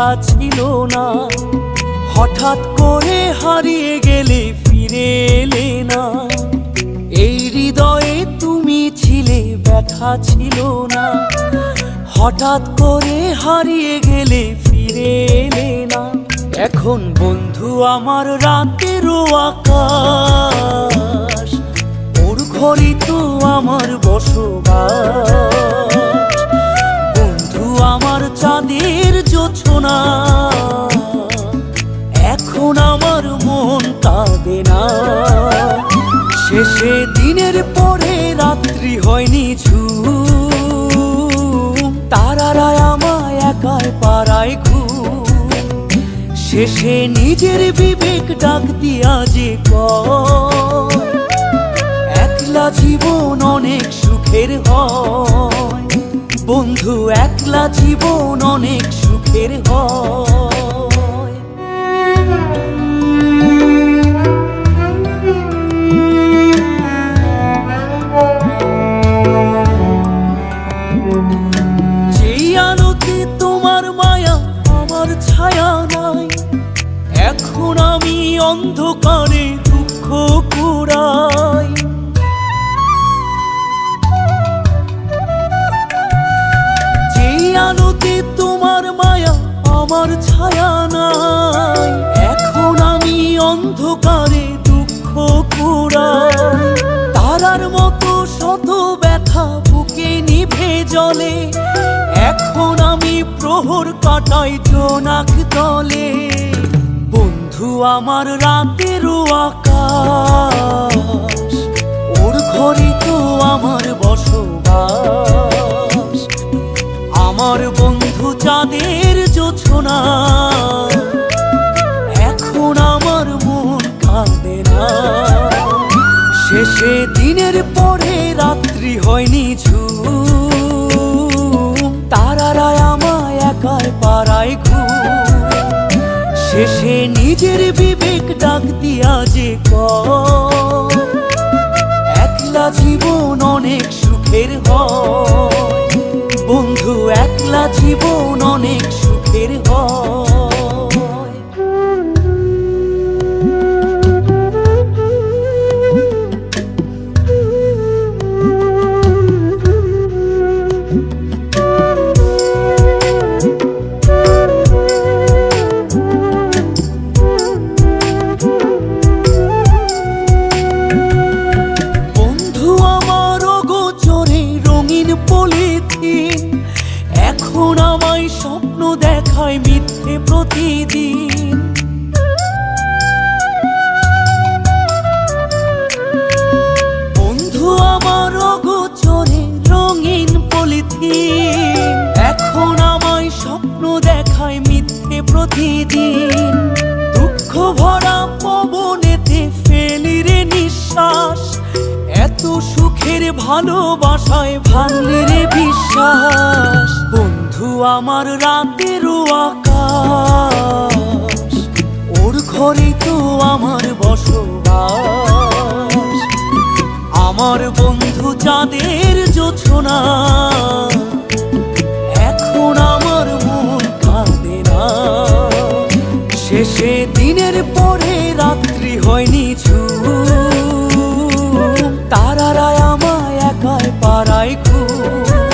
কথা ছিল না। হঠাৎ করে হারিয়ে গেলে ফিরে এলে না। এই হৃদয়ে তুমি ছিলে, ব্যথা ছিল না। হঠাৎ করে হারিয়ে গেলে ফিরে এলে না। এখন বন্ধু আমার রাতেরও আকাশ, ওর ঘরে তো আমার বসবাস। বন্ধু আমার চাঁদের জোছনা, এখন আমার মন কাঁদে না। শেষে দিনের পরে রাত্রি হয়নি ঝুম, তারারা আমায় একাই পাড়ায় ঘুম। শেষে নিজের বিবেক ডাক দিয়া যে কয়, একলা জীবন অনেক সুখের হয়। বন্ধু একলা জীবন অনেক সুখের হয়। যেই আলোতে তোমার মায়া আমার ছায়া নাই, এখন আমি অন্ধকারে দুঃখ কুড়াই। যেই আলোতে তোমার মায়া আমার ছায়া নাই, এখন আমি অন্ধকারে দুঃখ কুড়াই। তারার মতো শত ব্যথা বুকে নিভে জ্বলে, এখন আমি প্রহর কাটাই জোনাক তলে। বন্ধু আমার রাতেরও আকাশ, ওর ঘরে তো আমার বসবাস। আমার বন্ধু চাঁদের জোছনা, এখন আমার মন কাঁদে না। শেষে দিনের পরে রাত্রি হয়নি ঝুম, তারারা আমায় একাই পাড়ায় ঘুম। শেষে নিজের বিবেক ডাক দিয়া যে কয়, একলা জীবন অনেক সুখের হয়। বন্ধু একলা জীবন অনেক সুখের হয়। পলিথিন এখন আমায় স্বপ্ন দেখায় মিথ্যে প্রতিদিন। বন্ধু আমার অগোচরে রঙিন পলিথিন, এখন আমায় স্বপ্ন দেখায় মিথ্যে প্রতিদিন। দুঃখ ভরা পবনেতে ফেলি রে নিঃশ্বাস, এত সুখের ভালোবাসায় ভাঙলি রে বিশ্বাস। বন্ধু আমার রাতেরও আকাশ, ওর ঘরে তো আমার বসবাস। আমার বন্ধু চাঁদের জোছনা, এখন আমার মন কাঁদে না। শেষে দিনের পরে রাত্রি হয়নি ঝুম, তারারা আমায় একাই পাড়ায় ঘুম।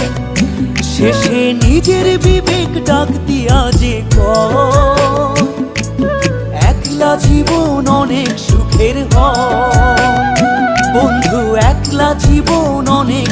শেষে নিজের বিবেক ডাক দিয়া যে কয়, একলা জীবন অনেক সুখের হয়। বন্ধু একলা জীবন অনেক